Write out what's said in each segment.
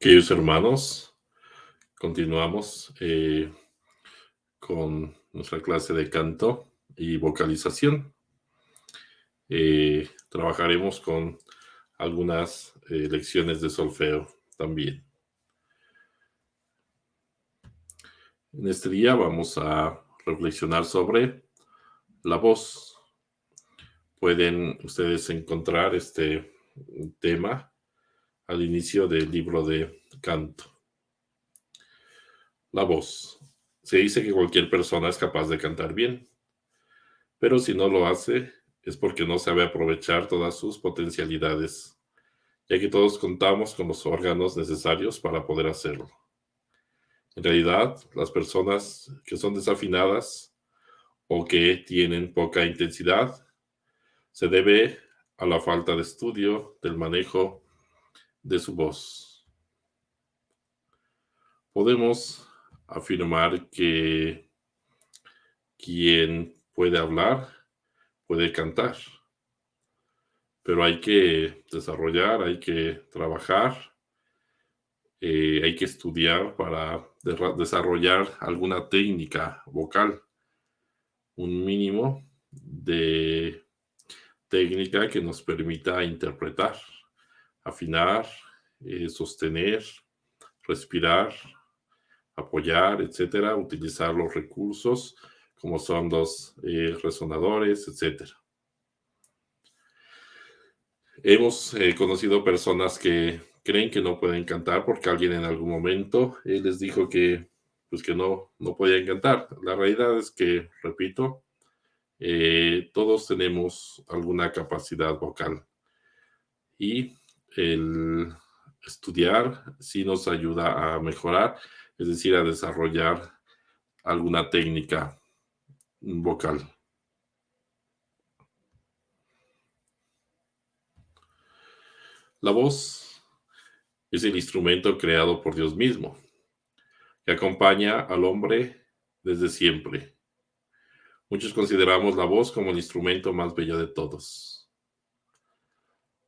Queridos hermanos, continuamos con nuestra clase de canto y vocalización. Trabajaremos con algunas lecciones de solfeo también. En este día vamos a reflexionar sobre la voz. Pueden ustedes encontrar este tema al inicio del libro de canto. La voz. Se dice que cualquier persona es capaz de cantar bien, pero si no lo hace es porque no sabe aprovechar todas sus potencialidades, ya que todos contamos con los órganos necesarios para poder hacerlo. En realidad, las personas que son desafinadas o que tienen poca intensidad se debe a la falta de estudio del manejo de su voz. Podemos afirmar que quien puede hablar puede cantar, pero hay que desarrollar, hay que trabajar, hay que estudiar para desarrollar alguna técnica vocal, un mínimo de técnica que nos permita interpretar, afinar, sostener, respirar, apoyar, etcétera, utilizar los recursos como son los resonadores, etcétera. Hemos conocido personas que creen que no pueden cantar porque alguien en algún momento les dijo que, pues que no podían cantar. La realidad es que, repito, todos tenemos alguna capacidad vocal y el estudiar sí nos ayuda a mejorar, es decir, a desarrollar alguna técnica vocal. La voz es el instrumento creado por Dios mismo, que acompaña al hombre desde siempre. Muchos consideramos la voz como el instrumento más bello de todos.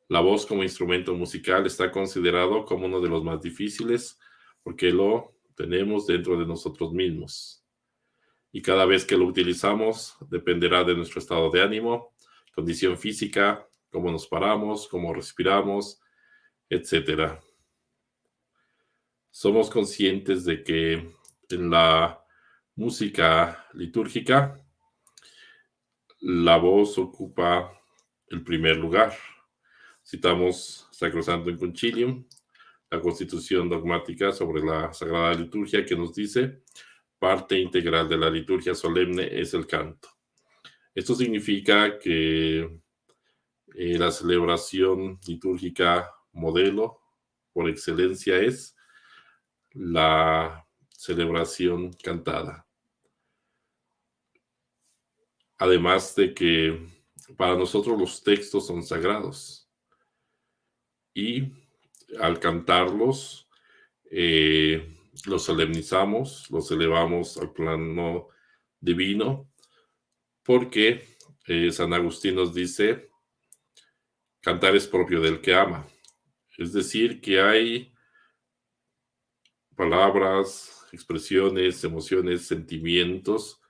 La voz como instrumento musical está considerado como uno de los más difíciles porque lo tenemos dentro de nosotros mismos. Y cada vez que lo utilizamos dependerá de nuestro estado de ánimo, condición física, cómo nos paramos, cómo respiramos, etc. Somos conscientes de que en la música litúrgica la voz ocupa el primer lugar. Citamos Sacrosanctum Concilium, la Constitución dogmática sobre la Sagrada Liturgia, que nos dice: parte integral de la liturgia solemne es el canto. Esto significa que la celebración litúrgica modelo por excelencia es la celebración cantada. Además de que para nosotros los textos son sagrados y al cantarlos los solemnizamos, los elevamos al plano divino, porque San Agustín nos dice: cantar es propio del que ama. Es decir, que hay palabras, expresiones, emociones, sentimientos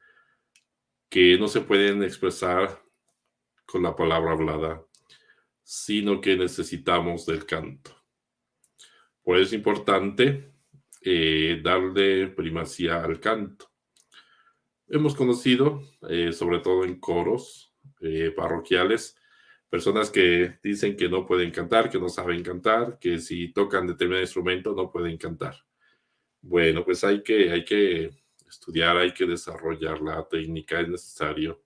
que no se pueden expresar con la palabra hablada, sino que necesitamos del canto. Por eso es importante darle primacía al canto. Hemos conocido, sobre todo en coros parroquiales, personas que dicen que no pueden cantar, que no saben cantar, que si tocan determinado instrumento no pueden cantar. Bueno, pues hay que estudiar, hay que desarrollar la técnica, es necesario.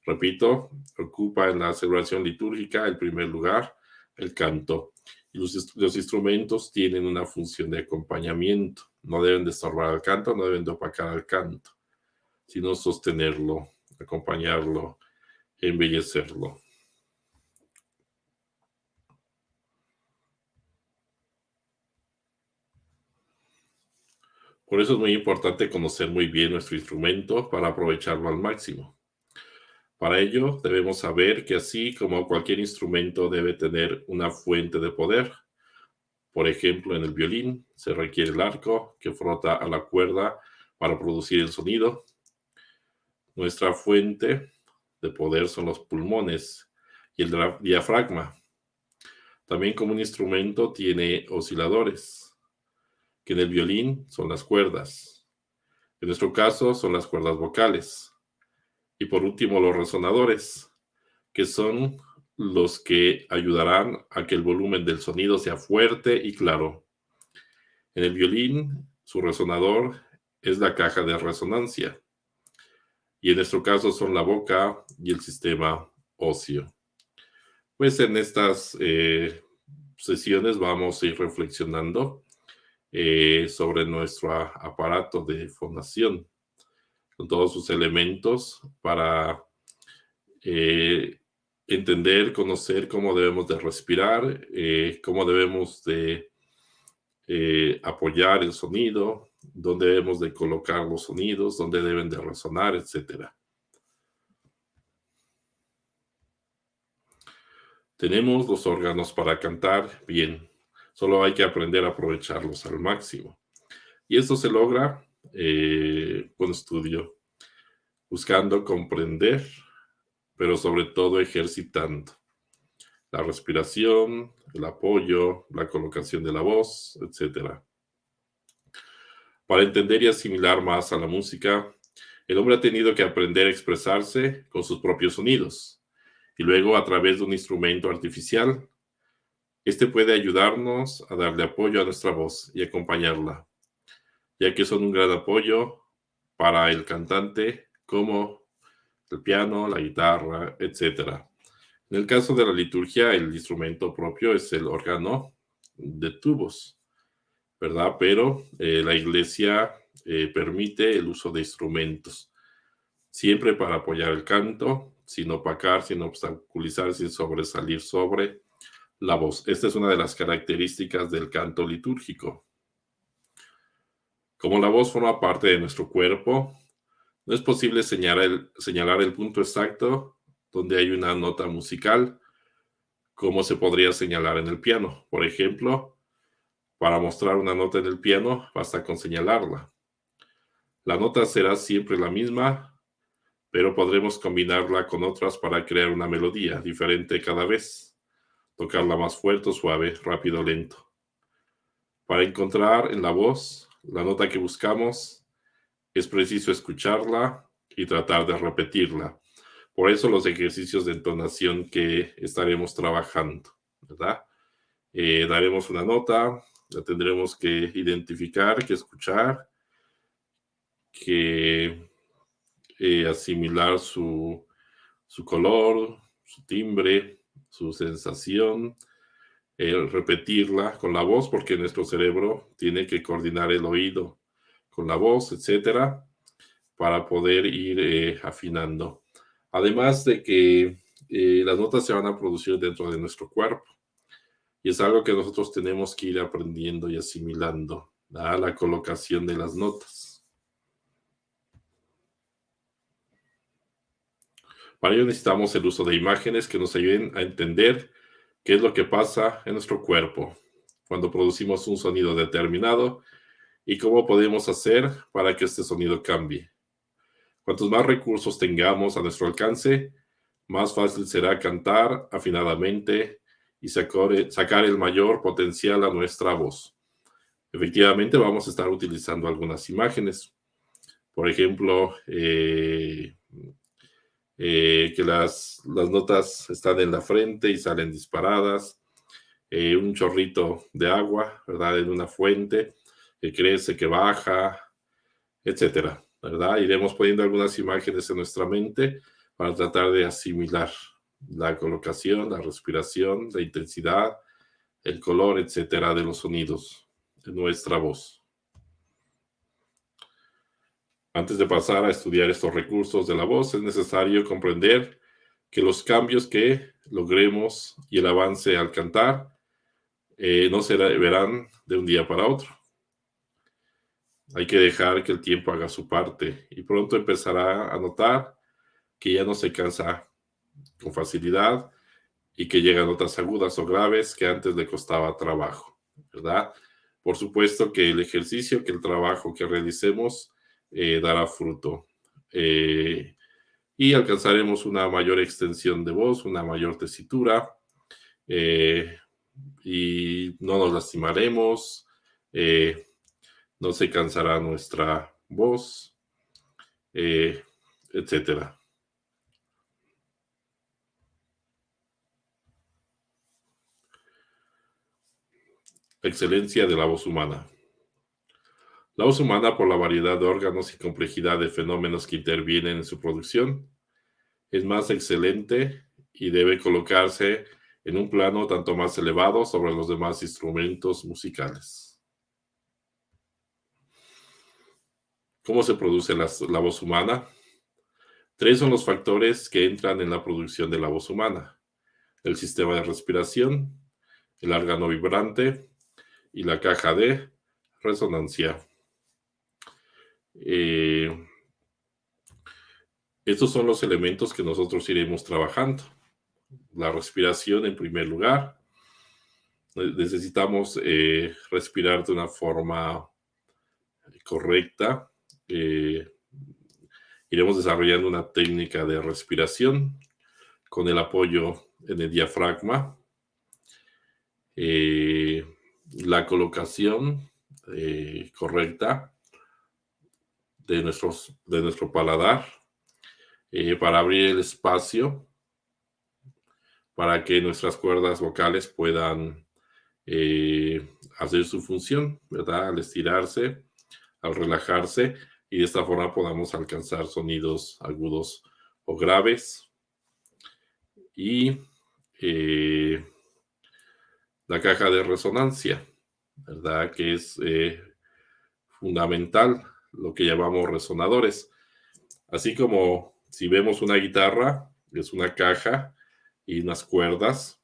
Repito, ocupa en la celebración litúrgica el primer lugar el canto. Y los instrumentos tienen una función de acompañamiento. No deben de estorbar al canto, no deben de opacar al canto, sino sostenerlo, acompañarlo, embellecerlo. Por eso es muy importante conocer muy bien nuestro instrumento para aprovecharlo al máximo. Para ello, debemos saber que así como cualquier instrumento debe tener una fuente de poder, Por ejemplo, en el violín se requiere el arco que frota a la cuerda para producir el sonido. Nuestra fuente de poder son los pulmones y el diafragma. También como un instrumento tiene osciladores, que en el violín son las cuerdas. En nuestro caso son las cuerdas vocales. Y por último los resonadores, que son los que ayudarán a que el volumen del sonido sea fuerte y claro. En el violín, su resonador es la caja de resonancia. Y en nuestro caso son la boca y el sistema óseo. Pues en estas sesiones vamos a ir reflexionando sobre nuestro aparato de fonación, con todos sus elementos para entender, conocer cómo debemos de respirar, cómo debemos de apoyar el sonido, dónde debemos de colocar los sonidos, dónde deben de resonar, etcétera. Tenemos los órganos para cantar bien, solo hay que aprender a aprovecharlos al máximo. Y esto se logra con estudio, buscando comprender, pero sobre todo ejercitando la respiración, el apoyo, la colocación de la voz, etc. Para entender y asimilar más a la música, el hombre ha tenido que aprender a expresarse con sus propios sonidos y luego a través de un instrumento artificial. Este puede ayudarnos a darle apoyo a nuestra voz y acompañarla, ya que son un gran apoyo para el cantante, como el piano, la guitarra, etc. En el caso de la liturgia, el instrumento propio es el órgano de tubos, ¿verdad? Pero la iglesia permite el uso de instrumentos, siempre para apoyar el canto, sin opacar, sin obstaculizar, sin sobresalir sobre la voz. Esta es una de las características del canto litúrgico. Como la voz forma parte de nuestro cuerpo, no es posible señalar el punto exacto donde hay una nota musical, como se podría señalar en el piano. Por ejemplo, para mostrar una nota en el piano, basta con señalarla. La nota será siempre la misma, pero podremos combinarla con otras para crear una melodía diferente cada vez. Tocarla más fuerte o suave, rápido o lento. Para encontrar en la voz la nota que buscamos, es preciso escucharla y tratar de repetirla. Por eso los ejercicios de entonación que estaremos trabajando, ¿verdad? Daremos una nota, la tendremos que identificar, que escuchar, que asimilar su color, su timbre, su sensación, repetirla con la voz, porque nuestro cerebro tiene que coordinar el oído con la voz, etcétera, para poder ir afinando. Además de que las notas se van a producir dentro de nuestro cuerpo y es algo que nosotros tenemos que ir aprendiendo y asimilando, ¿verdad? La colocación de las notas. Para ello necesitamos el uso de imágenes que nos ayuden a entender qué es lo que pasa en nuestro cuerpo cuando producimos un sonido determinado y cómo podemos hacer para que este sonido cambie. Cuantos más recursos tengamos a nuestro alcance, más fácil será cantar afinadamente y sacar el mayor potencial a nuestra voz. Efectivamente, vamos a estar utilizando algunas imágenes. Por ejemplo, que las notas están en la frente y salen disparadas. Un chorrito de agua, ¿verdad? En una fuente que crece, que baja, etcétera, ¿verdad? Iremos poniendo algunas imágenes en nuestra mente para tratar de asimilar la colocación, la respiración, la intensidad, el color, etcétera, de los sonidos de nuestra voz. Antes de pasar a estudiar estos recursos de la voz, es necesario comprender que los cambios que logremos y el avance al cantar no se verán de un día para otro. Hay que dejar que el tiempo haga su parte y pronto empezará a notar que ya no se cansa con facilidad y que llega a notas agudas o graves que antes le costaba trabajo. ¿verdad? Por supuesto que el ejercicio, que el trabajo que realicemos dará fruto. Y alcanzaremos una mayor extensión de voz, una mayor tesitura, eh, y no nos lastimaremos, eh, no se cansará nuestra voz, eh, etcétera. Excelencia de la voz humana. La voz humana, por la variedad de órganos y complejidad de fenómenos que intervienen en su producción, es más excelente y debe colocarse en un plano tanto más elevado sobre los demás instrumentos musicales. ¿Cómo se produce la voz humana? Tres son los factores que entran en la producción de la voz humana: el sistema de respiración, el órgano vibrante y la caja de resonancia. Eh, Estos son los elementos que nosotros iremos trabajando. La respiración en primer lugar. Necesitamos respirar de una forma correcta. Eh, Iremos desarrollando una técnica de respiración con el apoyo en el diafragma. Eh, la colocación correcta de nuestro paladar para abrir el espacio para que nuestras cuerdas vocales puedan hacer su función, ¿verdad? Al estirarse, al relajarse, y de esta forma podamos alcanzar sonidos agudos o graves. Y eh, la caja de resonancia, ¿verdad? Que es fundamental, lo que llamamos resonadores. Así como si vemos una guitarra, es una caja y unas cuerdas,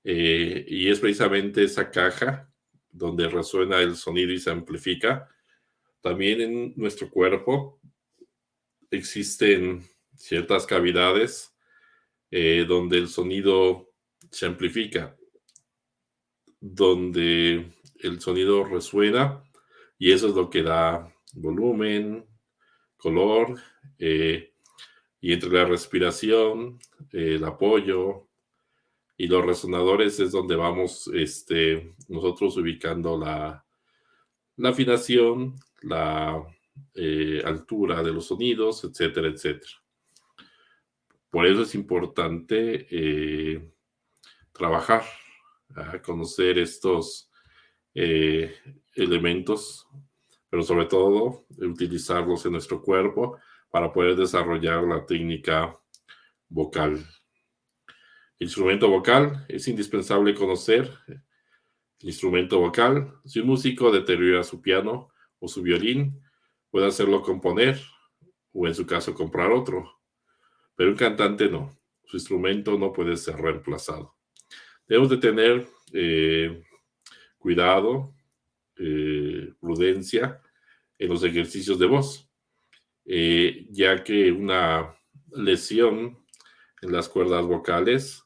y es precisamente esa caja donde resuena el sonido y se amplifica. También en nuestro cuerpo existen ciertas cavidades donde el sonido se amplifica, donde el sonido resuena, y eso es lo que da volumen, color, y entre la respiración, el apoyo y los resonadores es donde vamos nosotros ubicando la afinación, la altura de los sonidos, etcétera, etcétera. Por eso es importante trabajar, conocer estos eh, elementos, pero sobre todo utilizarlos en nuestro cuerpo para poder desarrollar la técnica vocal. El instrumento vocal es indispensable conocer. El instrumento vocal, si un músico deteriora su piano o su violín, puede hacerlo componer o en su caso comprar otro, pero un cantante no. Su instrumento no puede ser reemplazado. Debemos de tener cuidado, prudencia en los ejercicios de voz, ya que una lesión en las cuerdas vocales,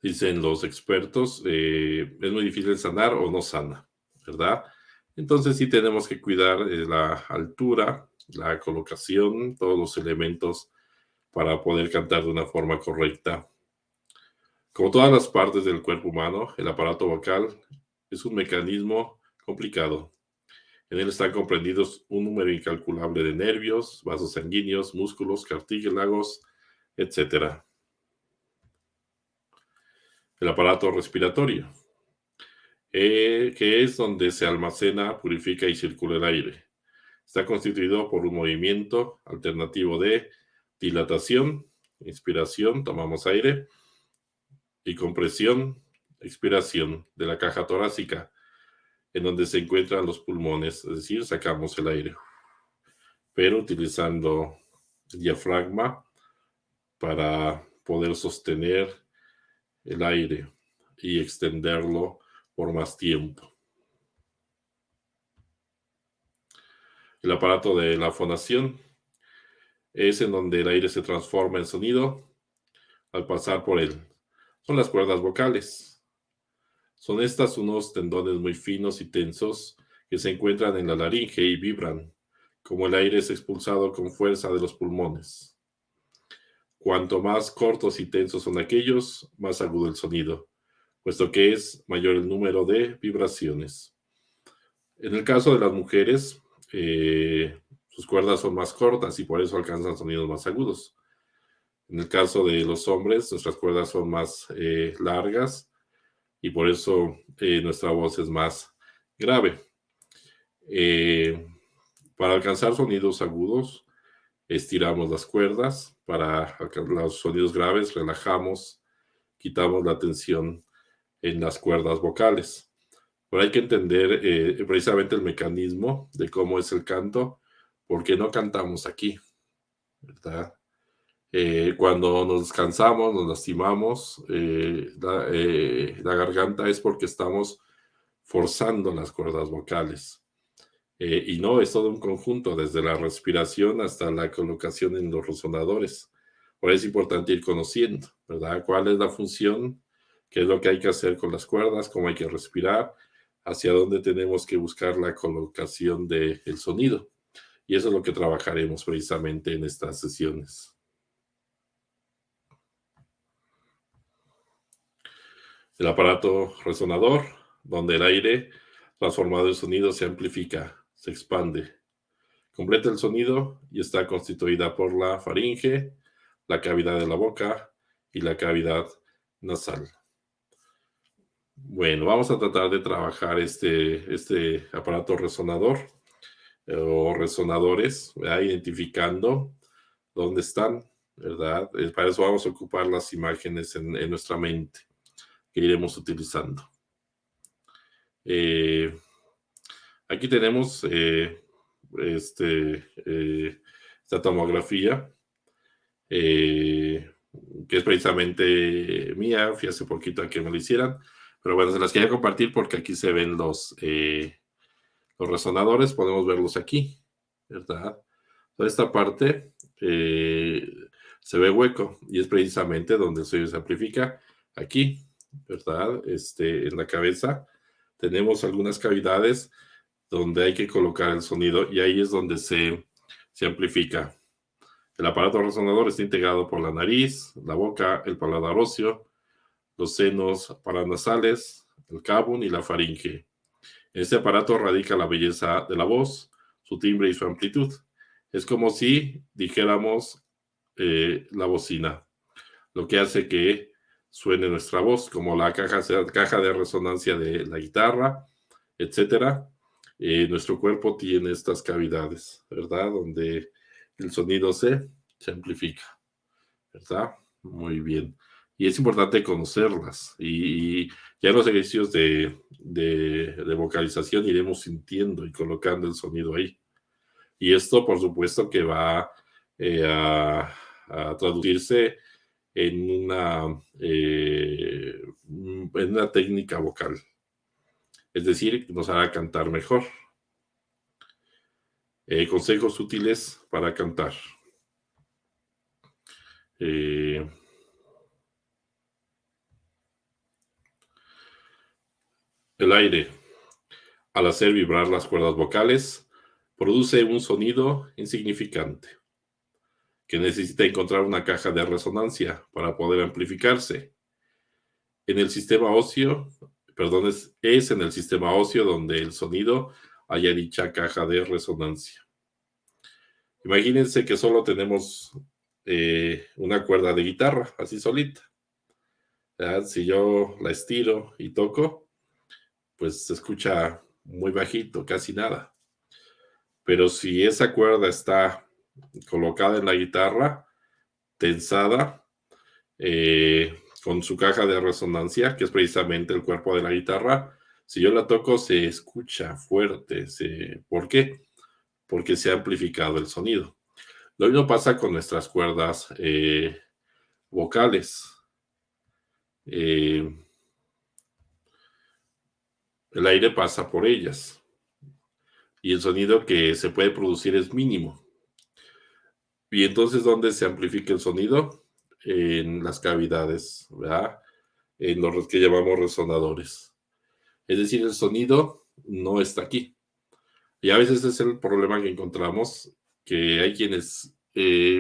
dicen los expertos, es muy difícil sanar o no sana, ¿verdad? Entonces sí tenemos que cuidar la altura, la colocación, todos los elementos para poder cantar de una forma correcta. Como todas las partes del cuerpo humano, el aparato vocal es un mecanismo complicado. En él están comprendidos un número incalculable de nervios, vasos sanguíneos, músculos, cartílagos, etcétera. El aparato respiratorio, que es donde se almacena, purifica y circula el aire. Está constituido por un movimiento alternativo de dilatación, inspiración, tomamos aire, y compresión, expiración de la caja torácica, en donde se encuentran los pulmones, es decir, sacamos el aire, pero utilizando el diafragma para poder sostener el aire y extenderlo por más tiempo. El aparato de la fonación es en donde el aire se transforma en sonido al pasar por él. Son las cuerdas vocales. Son estas unos tendones muy finos y tensos que se encuentran en la laringe y vibran, como el aire es expulsado con fuerza de los pulmones. Cuanto más cortos y tensos son aquellos, más agudo el sonido, puesto que es mayor el número de vibraciones. En el caso de las mujeres, sus cuerdas son más cortas y por eso alcanzan sonidos más agudos. En el caso de los hombres, nuestras cuerdas son más largas y por eso nuestra voz es más grave. Eh, para alcanzar sonidos agudos, estiramos las cuerdas. Para los sonidos graves, relajamos, quitamos la tensión en las cuerdas vocales. Pero hay que entender precisamente el mecanismo de cómo es el canto, porque no cantamos aquí, ¿verdad? Cuando nos descansamos, nos lastimamos, la garganta es porque estamos forzando las cuerdas vocales. Y no, es todo un conjunto, desde la respiración hasta la colocación en los resonadores. Por eso es importante ir conociendo, ¿verdad? ¿Cuál es la función? ¿Qué es lo que hay que hacer con las cuerdas? ¿Cómo hay que respirar? ¿Hacia dónde tenemos que buscar la colocación del sonido? Y eso es lo que trabajaremos precisamente en estas sesiones. El aparato resonador, donde el aire transformado en sonido se amplifica, se expande, completa el sonido y está constituida por la faringe, la cavidad de la boca y la cavidad nasal. Bueno, vamos a tratar de trabajar este aparato resonador o resonadores, ¿verdad? Identificando dónde están, ¿verdad? Para eso vamos a ocupar las imágenes en nuestra mente que iremos utilizando. Aquí tenemos esta tomografía, que es precisamente mía, fui hace poquito a que me lo hicieran, pero bueno, se las quería compartir porque aquí se ven los resonadores, podemos verlos aquí, ¿verdad? Toda esta parte se ve hueco y es precisamente donde el sonido se amplifica, aquí, ¿verdad? En la cabeza tenemos algunas cavidades donde hay que colocar el sonido y ahí es donde se amplifica. El aparato resonador está integrado por la nariz, la boca, el paladar óseo, los senos paranasales, el cabum y la faringe. En este aparato radica la belleza de la voz, su timbre y su amplitud. Es como si dijéramos la bocina, lo que hace que suene nuestra voz, como la caja de resonancia de la guitarra, etcétera. Nuestro cuerpo tiene estas cavidades, ¿verdad? Donde el sonido se amplifica, ¿verdad? Muy bien. Y es importante conocerlas. Y ya en los ejercicios de vocalización iremos sintiendo y colocando el sonido ahí. Y esto, por supuesto, que va a traducirse en una técnica vocal. Es decir, nos hará cantar mejor. Consejos útiles para cantar. El aire, al hacer vibrar las cuerdas vocales, produce un sonido insignificante que necesita encontrar una caja de resonancia para poder amplificarse. En el sistema óseo, perdón, es en el sistema óseo donde el sonido haya dicha caja de resonancia. Imagínense que solo tenemos una cuerda de guitarra, así solita. ¿Verdad? Si yo la estiro y toco, pues se escucha muy bajito, casi nada. Pero si esa cuerda está colocada en la guitarra, tensada, con su caja de resonancia, que es precisamente el cuerpo de la guitarra, si yo la toco se escucha fuerte. ¿Por qué? Porque se ha amplificado el sonido. Lo mismo pasa con nuestras cuerdas vocales. El aire pasa por ellas y el sonido que se puede producir es mínimo. Y entonces, ¿dónde se amplifica el sonido? En las cavidades, ¿verdad? En los que llamamos resonadores. Es decir, el sonido no está aquí. Y a veces es el problema que encontramos, que hay quienes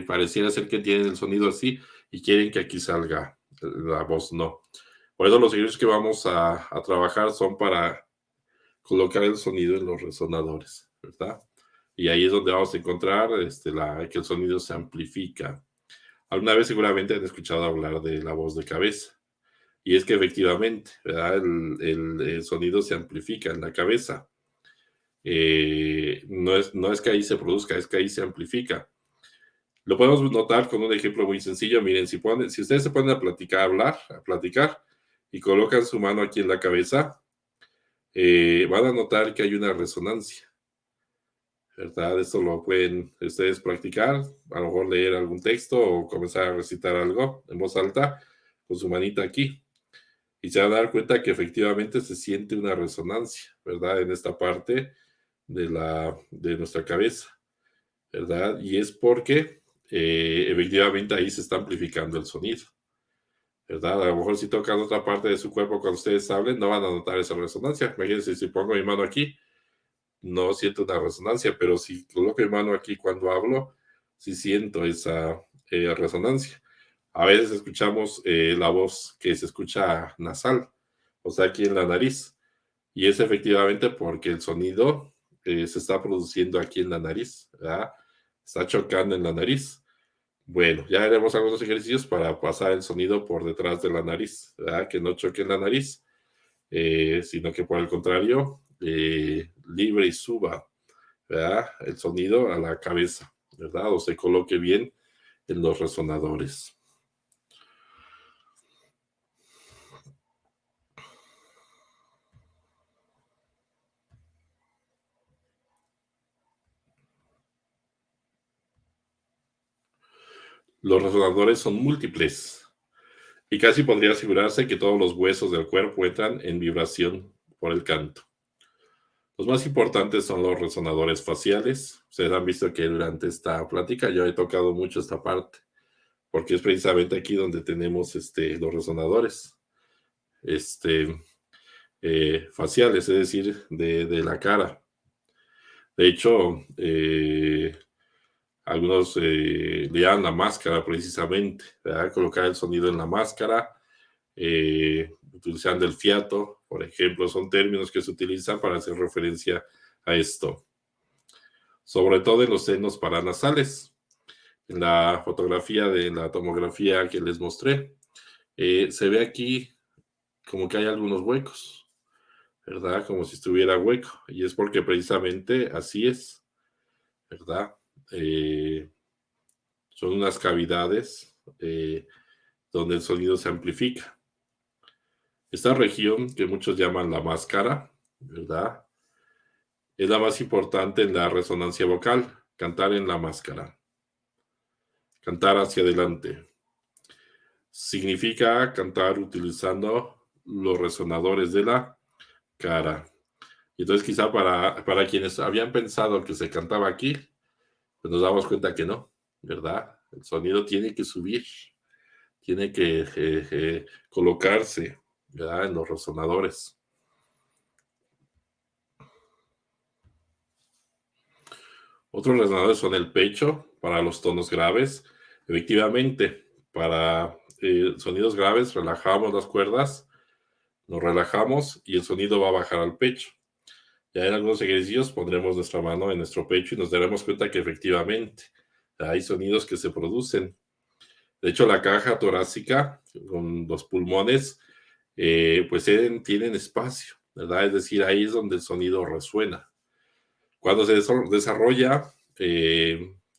pareciera ser que tienen el sonido así y quieren que aquí salga la voz, no. Por eso los ejercicios que vamos a trabajar son para colocar el sonido en los resonadores, ¿verdad? Y ahí es donde vamos a encontrar que el sonido se amplifica. Alguna vez seguramente han escuchado hablar de la voz de cabeza. Y es que efectivamente, ¿verdad? El sonido se amplifica en la cabeza. No es que ahí se produzca, es que ahí se amplifica. Lo podemos notar con un ejemplo muy sencillo. Miren, si ustedes se ponen a platicar, a platicar, y colocan su mano aquí en la cabeza, van a notar que hay una resonancia, ¿verdad? Esto lo pueden ustedes practicar, a lo mejor leer algún texto o comenzar a recitar algo en voz alta con su manita aquí. Y se van a dar cuenta que efectivamente se siente una resonancia, ¿verdad? En esta parte de nuestra cabeza, ¿verdad? Y es porque efectivamente ahí se está amplificando el sonido, ¿verdad? A lo mejor si tocan otra parte de su cuerpo cuando ustedes hablen, no van a notar esa resonancia. Imagínense si pongo mi mano aquí, no siento una resonancia, pero si coloco mi mano aquí cuando hablo, sí siento esa resonancia. A veces escuchamos la voz que se escucha nasal, o sea, aquí en la nariz, y es efectivamente porque el sonido se está produciendo aquí en la nariz, ¿verdad? Está chocando en la nariz. Bueno, ya haremos algunos ejercicios para pasar el sonido por detrás de la nariz, ¿verdad? Que no choque en la nariz, sino que por el contrario, libre y suba, ¿verdad? El sonido a la cabeza, ¿verdad? O se coloque bien en los resonadores. Los resonadores son múltiples y casi podría asegurarse que todos los huesos del cuerpo entran en vibración por el canto. Los más importantes son los resonadores faciales. Ustedes han visto que durante esta plática yo he tocado mucho esta parte, porque es precisamente aquí donde tenemos los resonadores este, faciales, es decir, de la cara. De hecho, algunos le llaman la máscara precisamente, ¿verdad? Colocar el sonido en la máscara, utilizando el fiato, por ejemplo, son términos que se utilizan para hacer referencia a esto, sobre todo en los senos paranasales. En la fotografía de la tomografía que les mostré, se ve aquí como que hay algunos huecos, ¿verdad? Como si estuviera hueco, y es porque precisamente así es, ¿verdad? Eh, Son unas cavidades donde el sonido se amplifica. Esta región que muchos llaman la máscara, ¿verdad? Es la más importante en la resonancia vocal, cantar en la máscara, cantar hacia adelante. Significa cantar utilizando los resonadores de la cara. Y entonces quizá para quienes habían pensado que se cantaba aquí, pues nos damos cuenta que no, ¿verdad? El sonido tiene que subir, tiene que colocarse, ¿verdad? En los resonadores. Otros resonadores son el pecho para los tonos graves. Efectivamente, para sonidos graves relajamos las cuerdas, nos relajamos y el sonido va a bajar al pecho. Ya en algunos ejercicios pondremos nuestra mano en nuestro pecho y nos daremos cuenta que efectivamente hay sonidos que se producen. De hecho, la caja torácica con los pulmones, pues tienen espacio, ¿verdad? Es decir, ahí es donde el sonido resuena. Cuando se desarrolla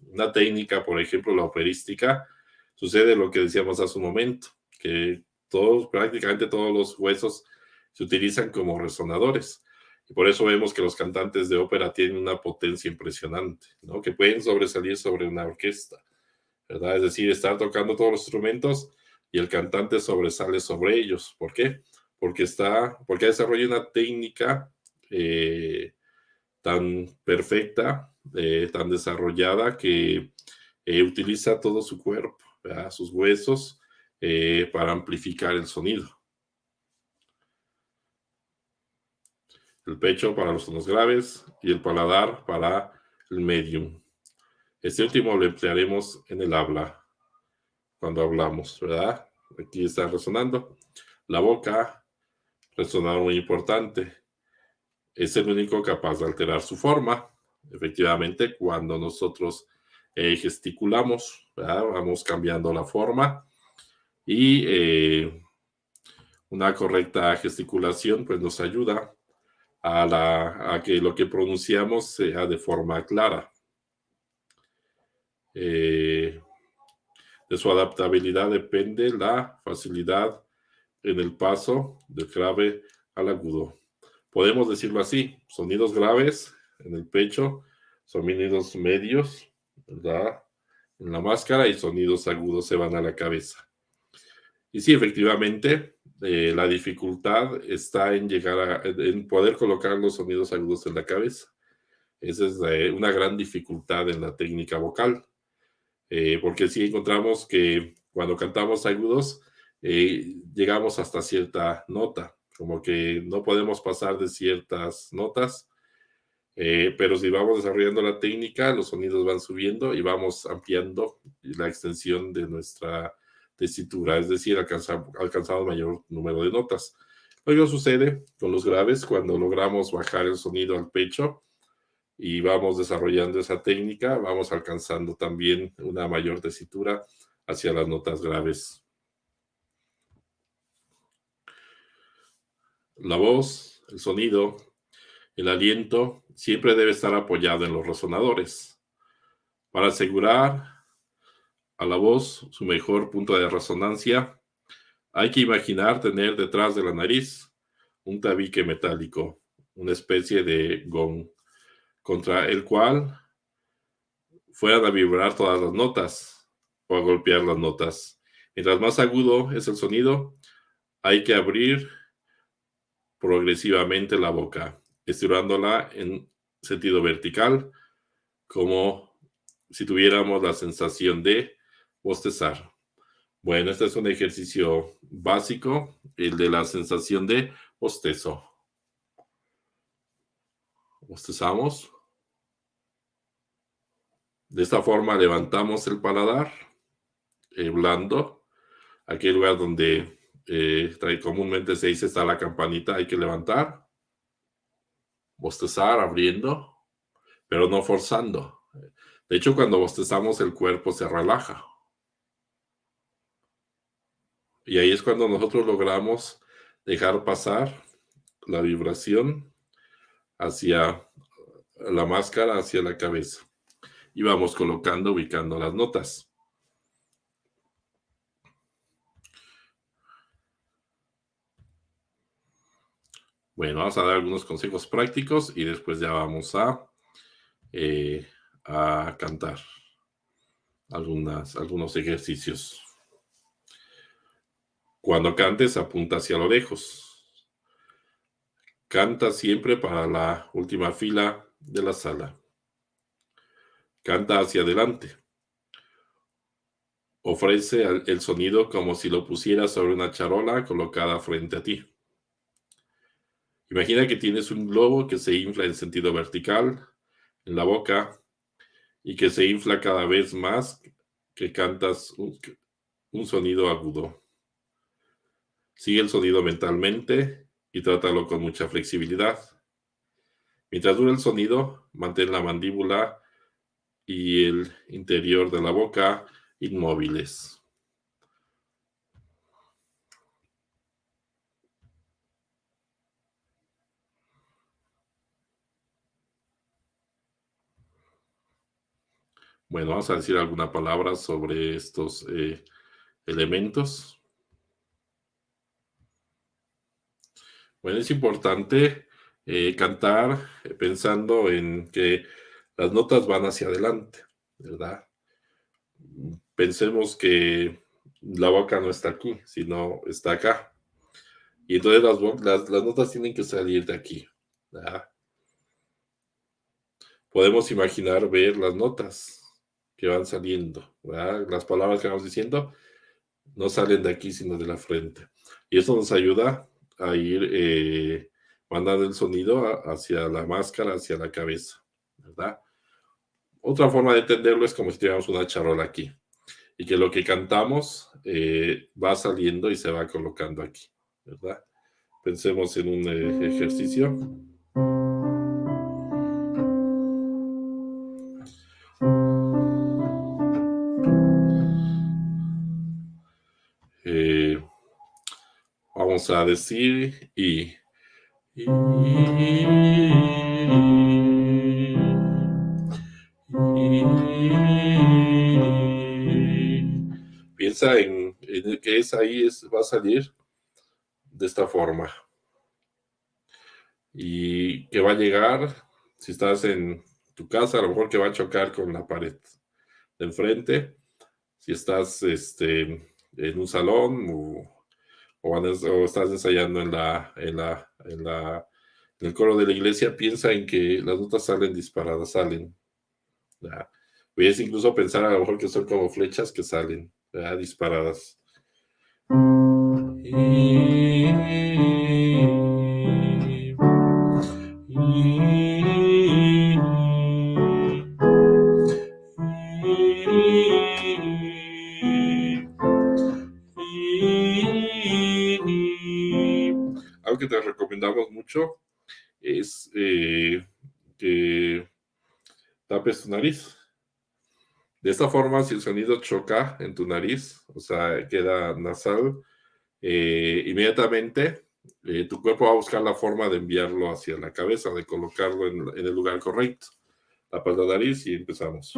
una técnica, por ejemplo, la operística, sucede lo que decíamos hace un momento, que prácticamente todos los huesos se utilizan como resonadores. Y por eso vemos que los cantantes de ópera tienen una potencia impresionante, ¿no? Que pueden sobresalir sobre una orquesta, ¿verdad? Es decir, estar tocando todos los instrumentos y el cantante sobresale sobre ellos. ¿Por qué? Porque desarrolla una técnica tan perfecta, tan desarrollada, que utiliza todo su cuerpo, ¿verdad? Sus huesos, para amplificar el sonido. El pecho para los tonos graves y el paladar para el medium. Este último lo emplearemos en el habla, cuando hablamos, ¿verdad? Aquí está resonando. La boca, resonador muy importante. Es el único capaz de alterar su forma. Efectivamente, cuando nosotros gesticulamos, ¿verdad? Vamos cambiando la forma y una correcta gesticulación pues nos ayuda a que lo que pronunciamos sea de forma clara. De su adaptabilidad depende la facilidad en el paso del grave al agudo. Podemos decirlo así: sonidos graves en el pecho, sonidos medios, ¿verdad?, en la máscara, y sonidos agudos se van a la cabeza. Y sí, efectivamente, la dificultad está en poder colocar los sonidos agudos en la cabeza. Esa es una gran dificultad en la técnica vocal, porque sí encontramos que cuando cantamos agudos, llegamos hasta cierta nota, como que no podemos pasar de ciertas notas, pero si vamos desarrollando la técnica, los sonidos van subiendo y vamos ampliando la extensión de nuestra tesitura, es decir, alcanzamos mayor número de notas. Lo mismo sucede con los graves cuando logramos bajar el sonido al pecho y vamos desarrollando esa técnica, vamos alcanzando también una mayor tesitura hacia las notas graves. La voz, el sonido, el aliento siempre debe estar apoyado en los resonadores. Para asegurar a la voz su mejor punto de resonancia, hay que imaginar tener detrás de la nariz un tabique metálico, una especie de gong, contra el cual fueran a vibrar todas las notas o a golpear las notas. Mientras más agudo es el sonido, hay que abrir progresivamente la boca, estirándola en sentido vertical, como si tuviéramos la sensación de bostezar. Bueno, este es un ejercicio básico, el de la sensación de bostezo. Bostezamos. De esta forma levantamos el paladar, blando. Aquel lugar donde comúnmente se dice está la campanita, hay que levantar, bostezar, abriendo, pero no forzando. De hecho, cuando bostezamos el cuerpo se relaja. Y ahí es cuando nosotros logramos dejar pasar la vibración hacia la máscara, hacia la cabeza. Y vamos colocando, ubicando las notas. Bueno, vamos a dar algunos consejos prácticos y después ya vamos a cantar algunos ejercicios. Cuando cantes, apunta hacia lo lejos. Canta siempre para la última fila de la sala. Canta hacia adelante. Ofrece el sonido como si lo pusieras sobre una charola colocada frente a ti. Imagina que tienes un globo que se infla en sentido vertical en la boca y que se infla cada vez más que cantas un sonido agudo. Sigue el sonido mentalmente y trátalo con mucha flexibilidad. Mientras dure el sonido, mantén la mandíbula y el interior de la boca inmóviles. Bueno, vamos a decir alguna palabra sobre estos elementos. Bueno, es importante cantar pensando en que las notas van hacia adelante, ¿verdad? Pensemos que la boca no está aquí, sino está acá. Y entonces las notas tienen que salir de aquí, ¿verdad? Podemos imaginar ver las notas que van saliendo, ¿verdad? Las palabras que vamos diciendo no salen de aquí, sino de la frente. Y eso nos ayuda a ir mandando el sonido hacia la máscara, hacia la cabeza, ¿verdad? Otra forma de entenderlo es como si tuviéramos una charola aquí y que lo que cantamos va saliendo y se va colocando aquí, ¿verdad? Pensemos en un ejercicio. Vamos a decir y piensa en que es ahí, va a salir de esta forma y que va a llegar, si estás en tu casa, a lo mejor que va a chocar con la pared de enfrente, si estás en un salón o estás ensayando en el coro de la iglesia, piensa en que las notas salen disparadas, salen. ¿Verdad? Puedes incluso pensar a lo mejor que son como flechas que salen, ¿verdad? Disparadas. Algo que te recomendamos mucho es que tapes tu nariz. De esta forma, si el sonido choca en tu nariz, o sea, queda nasal, inmediatamente tu cuerpo va a buscar la forma de enviarlo hacia la cabeza, de colocarlo en el lugar correcto. Tapas la nariz y empezamos.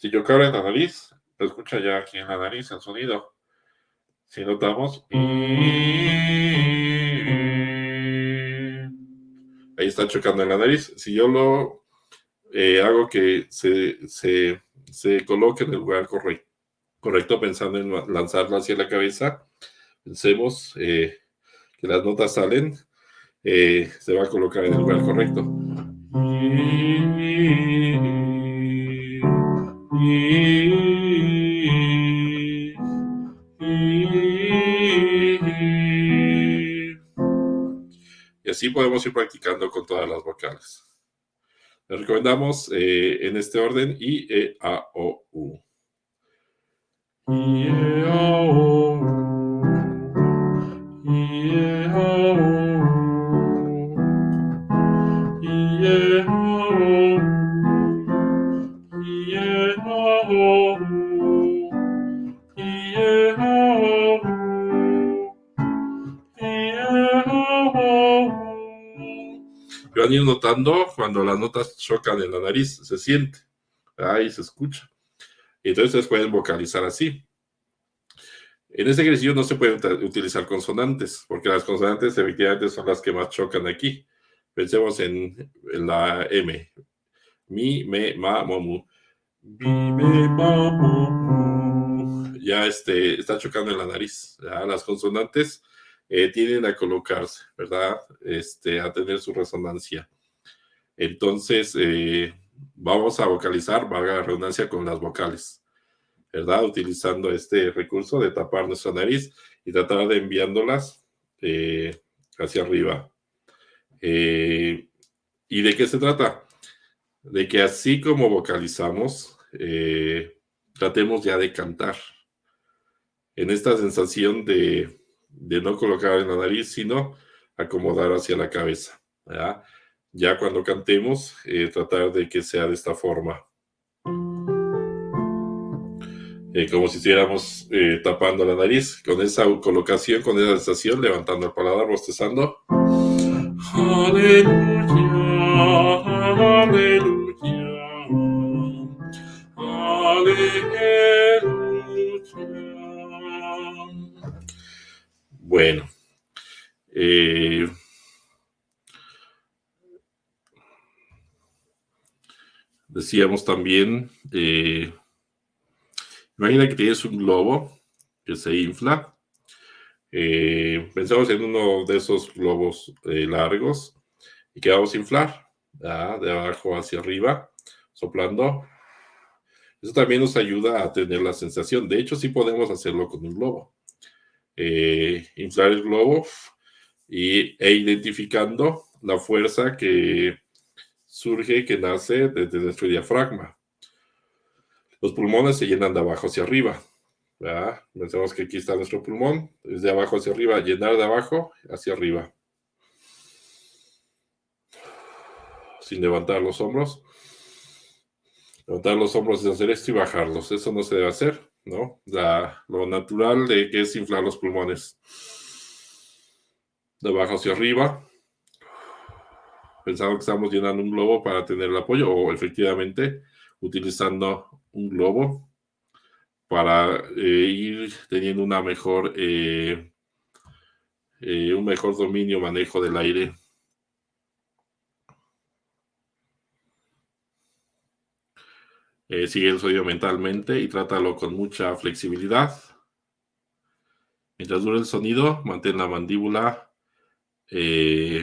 Si yo cabra en la nariz, lo escucha ya aquí en la nariz el sonido. Si notamos, ahí está chocando en la nariz. Si yo lo hago que se coloque en el lugar correcto, pensando en lanzarlo hacia la cabeza, pensemos que las notas salen, se va a colocar en el lugar correcto. Y así podemos ir practicando con todas las vocales. Les recomendamos en este orden I, E, A, O, U. I, E, A, O, U. I, E, A, O, U. I, E, A, O, U. I, E, A, O, U. I, E, A, O, U. I, E, A, O, U. Y van a ir notando cuando las notas chocan en la nariz, se siente, ahí se escucha. Y entonces pueden vocalizar así. En este ejercicio no se pueden utilizar consonantes, porque las consonantes efectivamente son las que más chocan aquí. Pensemos en la M. Mi, me, ma, mo, mu. Mi, me, ma, mo, mu. Ya está chocando en la nariz. ¿Ya? Las consonantes tienden a colocarse, ¿verdad? A tener su resonancia. Entonces, vamos a vocalizar, valga la redundancia, con las vocales, ¿verdad? Utilizando este recurso de tapar nuestra nariz y tratar de enviándolas hacia arriba. ¿Y de qué se trata? De que así como vocalizamos, tratemos ya de cantar. En esta sensación de no colocar en la nariz, sino acomodar hacia la cabeza, ¿verdad? Ya cuando cantemos, tratar de que sea de esta forma. Como si estuviéramos tapando la nariz, con esa colocación, con esa sensación, levantando el paladar, bostezando. Aleluya, aleluya, aleluya. Bueno, decíamos también, imagina que tienes un globo que se infla. Pensamos en uno de esos globos largos y que vamos a inflar, ¿verdad? De abajo hacia arriba, soplando. Eso también nos ayuda a tener la sensación. De hecho, sí podemos hacerlo con un globo. Inflar el globo e identificando la fuerza que surge, que nace desde nuestro diafragma. Los pulmones se llenan de abajo hacia arriba, ¿verdad? Pensemos que aquí está nuestro pulmón, es de abajo hacia arriba, llenar de abajo hacia arriba. Sin levantar los hombros. Levantar los hombros es hacer esto y bajarlos. Eso no se debe hacer, ¿no? Lo natural de que es inflar los pulmones. De abajo hacia arriba. Pensando que estamos llenando un globo para tener el apoyo, o efectivamente utilizando un globo para ir teniendo una mejor, un mejor dominio, manejo del aire. Sigue el sonido mentalmente y trátalo con mucha flexibilidad. Mientras dure el sonido, mantén la mandíbula y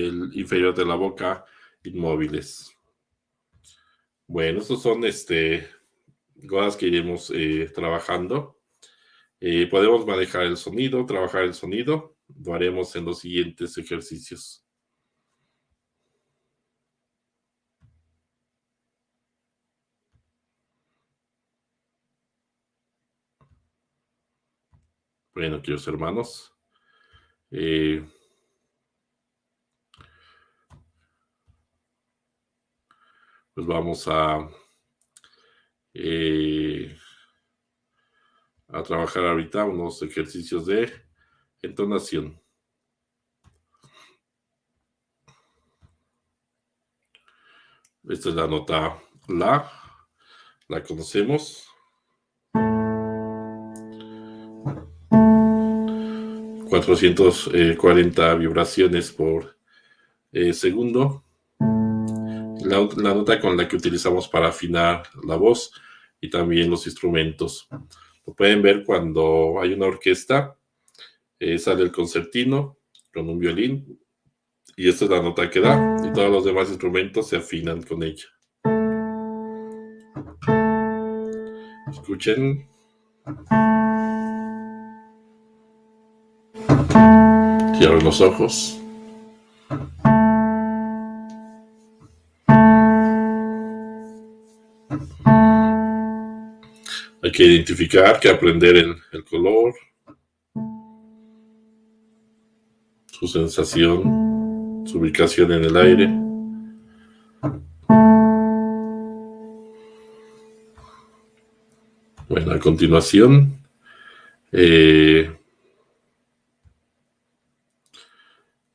el inferior de la boca inmóviles. Bueno, estos son cosas que iremos trabajando. Podemos manejar el sonido, trabajar el sonido. Lo haremos en los siguientes ejercicios. Bueno, queridos hermanos, pues vamos a trabajar ahorita unos ejercicios de entonación. Esta es la nota la conocemos. 440 vibraciones por segundo. La nota con la que utilizamos para afinar la voz y también los instrumentos. Lo pueden ver cuando hay una orquesta, sale el concertino con un violín y esta es la nota que da y todos los demás instrumentos se afinan con ella. Escuchen. Cierren los ojos. Hay que identificar, que aprender el color, su sensación, su ubicación en el aire. Bueno, a continuación,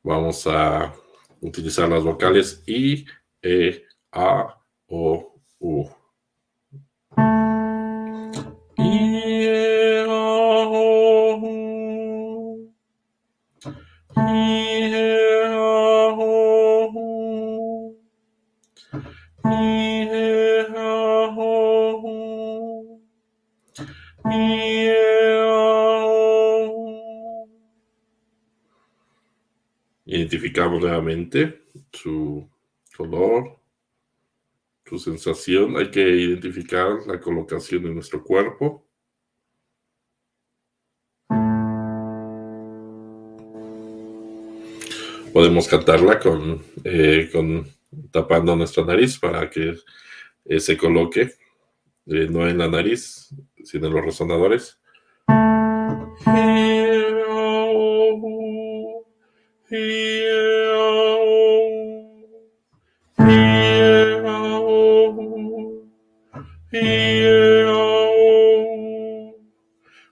vamos a utilizar las vocales I, E, A, O, U. I, E, A, O, U. I, E, A, O, U. I, E, A, O, U. I, E, A, O, U. Identificamos nuevamente su color, su sensación. Hay que identificar la colocación de nuestro cuerpo. Podemos cantarla con tapando nuestra nariz para que se coloque, no en la nariz, sino en los resonadores.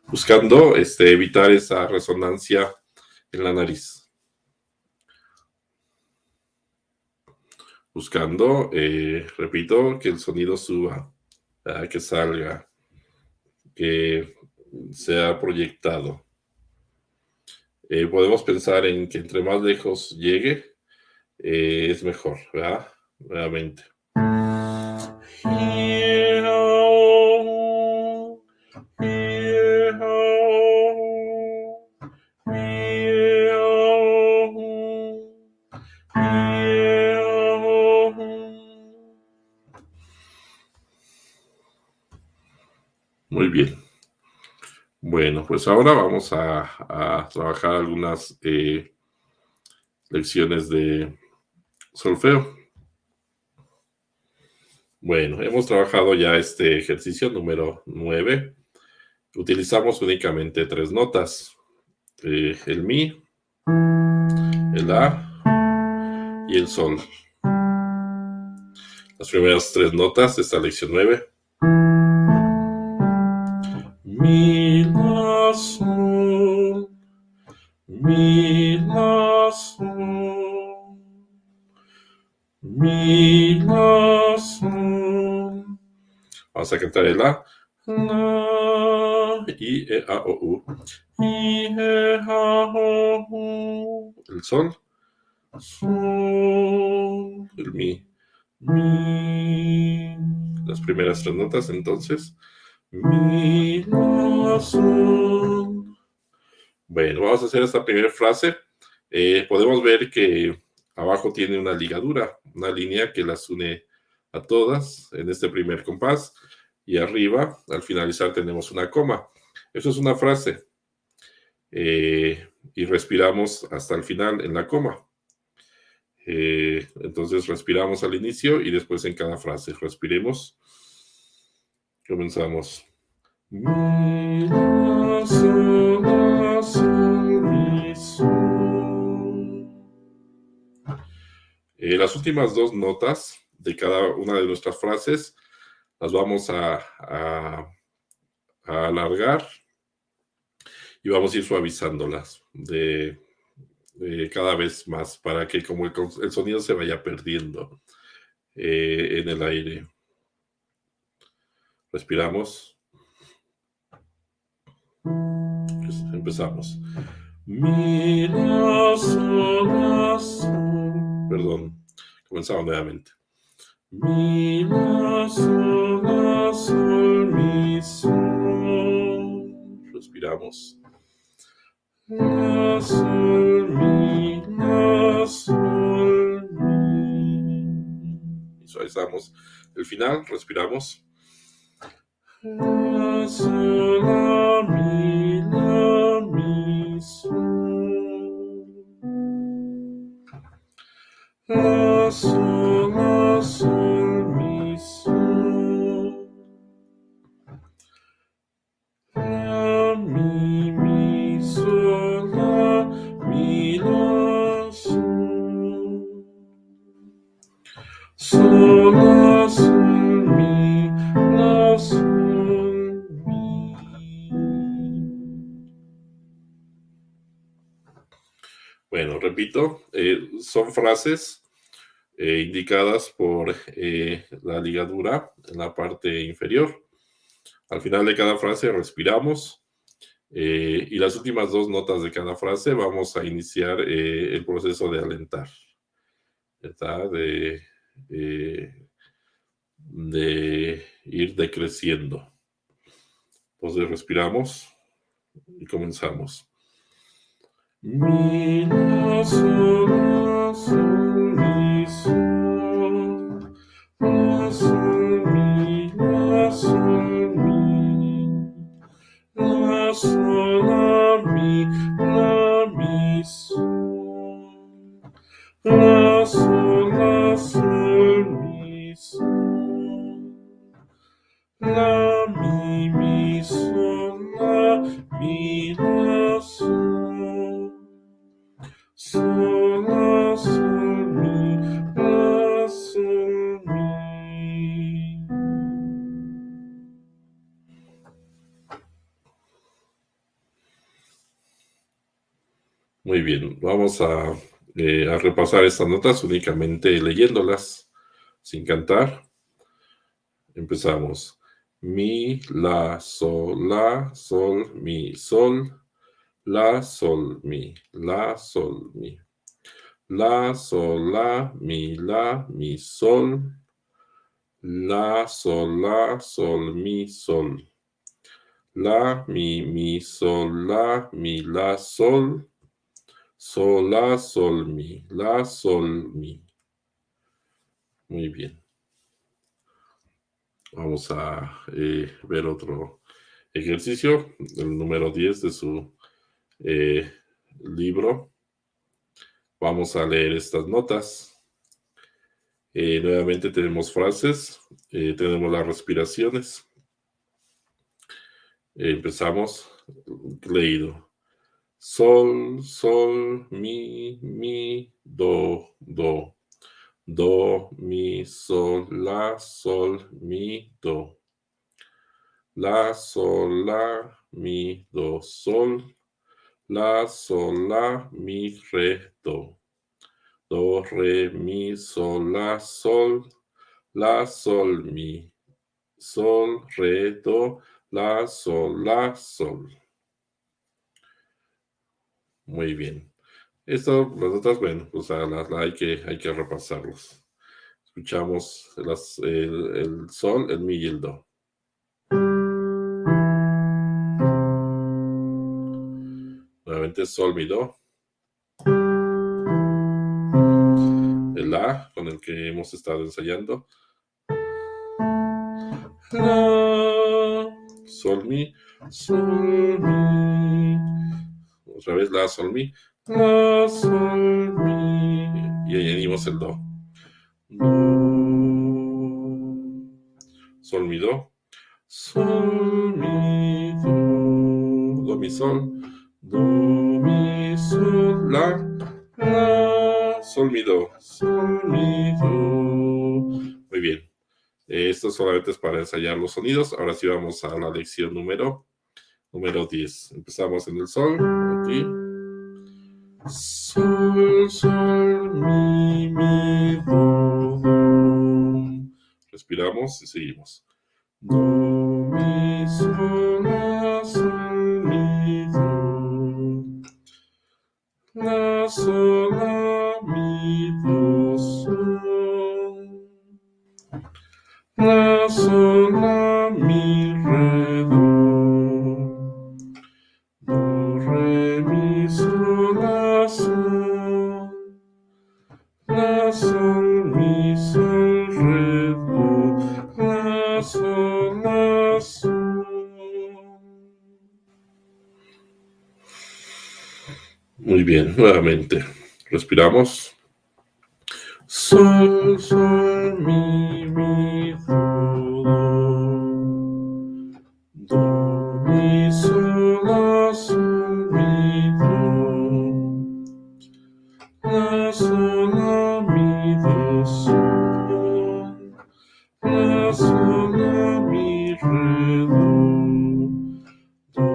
Buscando evitar esa resonancia en la nariz. Buscando, repito, que el sonido suba, que salga, que sea proyectado. Podemos pensar en que entre más lejos llegue, es mejor, ¿verdad? Nuevamente. Hi-ho, hi-ho, hi-ho, hi-ho. Muy bien. Bueno, pues ahora vamos a trabajar algunas lecciones de solfeo. Bueno, hemos trabajado ya este ejercicio número 9. Utilizamos únicamente 3 notas, el mi, el la y el sol. Las primeras 3 notas de esta lección 9. Mi, la, sol, mi, la, sol, mi, la, sol. Vamos a cantar el la. La, i, e, a, o, u. I, e, a, o, u. El sol. Sol. El mi. Mi. Las primeras 3 notas, entonces. Mi, la, sol. Bueno, vamos a hacer esta primera frase. Podemos ver que abajo tiene una ligadura, una línea que las une a todas en este primer compás. Y arriba, al finalizar, tenemos una coma. Eso es una frase. Y respiramos hasta el final en la coma. Entonces respiramos al inicio y después en cada frase. Respiremos. Comenzamos. Mi, la, sol, mi, sol. Las últimas 2 notas de cada una de nuestras frases las vamos a alargar y vamos a ir suavizándolas cada vez más para que como el sonido se vaya perdiendo en el aire. Respiramos. Pues empezamos. Mi, la, sol. Perdón, comenzamos nuevamente. Mi, la, sol, mi, sol. Respiramos. La, sol, mi, la, sol, mi. Visualizamos el final, respiramos. La, sol, la, mi, sol. La, sol, mi, sol. La, mi, sol, la, mi, la, sol. Sol, la, sol, mi, la, sol, mi. Bueno, repito, son frases indicadas por la ligadura en la parte inferior. Al final de cada frase respiramos y las últimas 2 notas de cada frase vamos a iniciar el proceso de alentar, ¿verdad? De ir decreciendo. Entonces respiramos y comenzamos. Mi, la, sol, mi, sol. La, sol, mi, la, sol, mi. La, sol, la, mi, sol. La, sol, mi, sol. La, mi, sol, la, mi, la, sol. Sol, la, sol, mi, la, sol, mi. Muy bien, vamos a repasar estas notas únicamente leyéndolas, sin cantar. Empezamos. Mi, la, sol, mi, sol. La, sol, mi, la, sol, mi. La, sol, la, mi, sol. La, sol, mi, sol. La, mi, sol, la, mi, la, sol. Sol, la, sol, mi. La, sol, mi. Muy bien. Vamos a ver otro ejercicio, el número 10 de su libro. Vamos a leer estas notas. Nuevamente tenemos frases, tenemos las respiraciones. Empezamos leído. Sol, sol, mi, do, do. Do, mi, sol, la, sol, mi, do. La, sol, la, mi, do, sol. La, sol, la, mi, re, do. Do, re, mi, sol, la, sol. La, sol, mi. Sol, re, do. La, sol, la, sol. Muy bien. Esto, las otras, bueno, pues hay que repasarlos. Escuchamos el sol, el mi y el do. Nuevamente sol, mi, do. El la con el que hemos estado ensayando. La, sol, mi, sol, mi. Otra vez la, sol, mi. La, sol, mi. Y añadimos el do. Do, sol, mi, do. Sol, mi, do. Do, mi, sol. Do, mi, sol, la, sol, mi, do. Sol, mi, do. Muy bien. Esto solamente es para ensayar los sonidos. Ahora sí vamos a la lección número 10. Empezamos en el sol. Aquí. Sol, sol, mi, do, do. Respiramos y seguimos. Do, mi, sol, la, sol, mi, do. La, sol, la, mi, do, sol. La, sol, la, mi, re, do. Do, re, mi, sol, la, sol. La, sol, mi, sol, re, do. La, sol, la, sol. Muy bien, nuevamente. Respiramos. Sol, sol, mi, do, do. Do, mi, sol, la, sol, mi, do. La, sol, la, mi, do, sol. La, sol, la, mi, re, do. Do,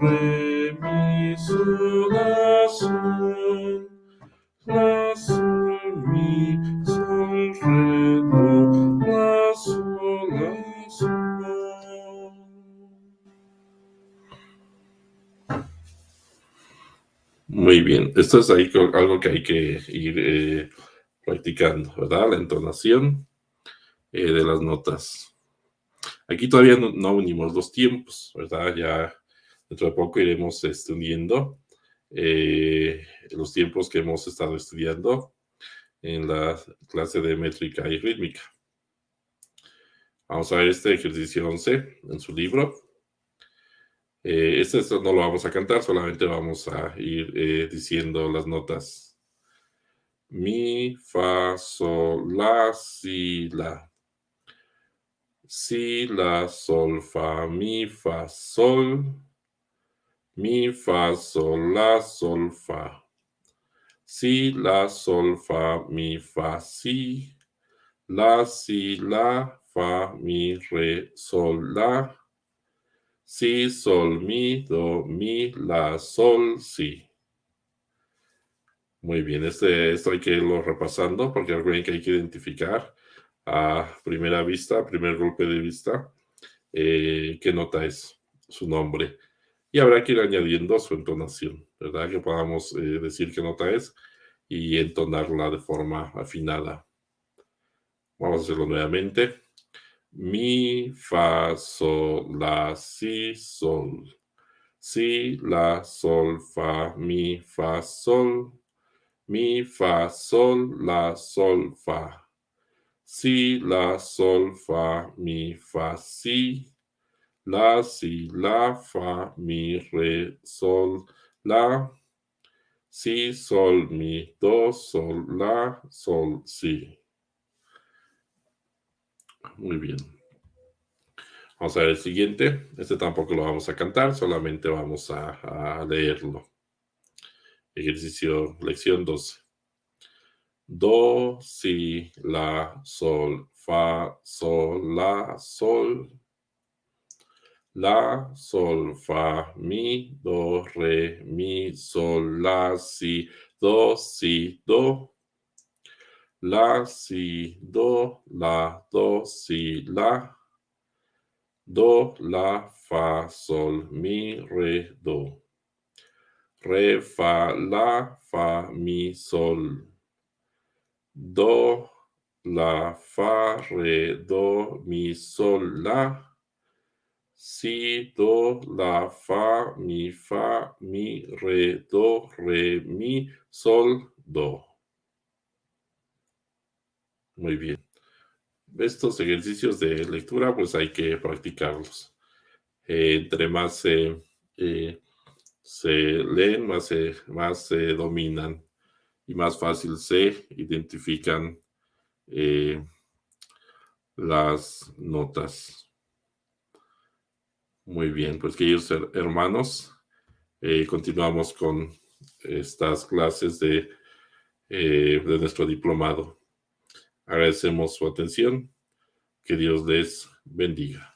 re, mi, sol, la, sol. La, sol, mi, sol, re, do. La, sol, la, sol. Muy bien, esto es ahí algo que hay que ir practicando, ¿verdad? La entonación de las notas. Aquí todavía no unimos los tiempos, ¿verdad? Ya dentro de poco iremos uniendo los tiempos que hemos estado estudiando en la clase de métrica y rítmica. Vamos a ver este ejercicio 11 en su libro. Este no lo vamos a cantar, solamente vamos a ir diciendo las notas. Mi, fa, sol, la, si, la. Si, la, sol, fa, mi, fa, sol. Mi, fa, sol, la, sol, fa. Si, la, sol, fa, mi, fa, si. La, si, la, fa, mi, re, sol, la. Si, sol, mi, do, mi, la, sol, si. Muy bien, esto hay que irlo repasando porque recuerden que hay que identificar a primera vista, a primer golpe de vista, qué nota es su nombre. Y habrá que ir añadiendo su entonación, ¿verdad? Que podamos decir qué nota es y entonarla de forma afinada. Vamos a hacerlo nuevamente. mi, fa, sol, la, si, sol. Si, la, sol, fa, mi, fa, sol. Mi, fa, sol, la, sol, fa. Si, la, sol, fa, mi, fa, si. La, si, la, fa, mi, re, sol, la. Si, sol, mi, do, sol, la, sol, si. Muy bien. Vamos a ver el siguiente. Este tampoco lo vamos a cantar, solamente vamos a leerlo. Ejercicio, lección 12. Do, si, la, sol, fa, sol, la, sol. La, sol, fa, mi, do, re, mi, sol, la, si, do, si, do. La, si, do, la, do, si, la. Do, la, fa, sol, mi, re, do. Re, fa, la, fa, mi, sol. Do, la, fa, re, do, mi, sol, la. Si, do, la, fa, mi, re, do, re, mi, sol, do. Muy bien. Estos ejercicios de lectura, pues hay que practicarlos. Entre más se leen, más se dominan y más fácil se identifican las notas. Muy bien, pues queridos hermanos, continuamos con estas clases de nuestro diplomado. Agradecemos su atención. Que Dios les bendiga.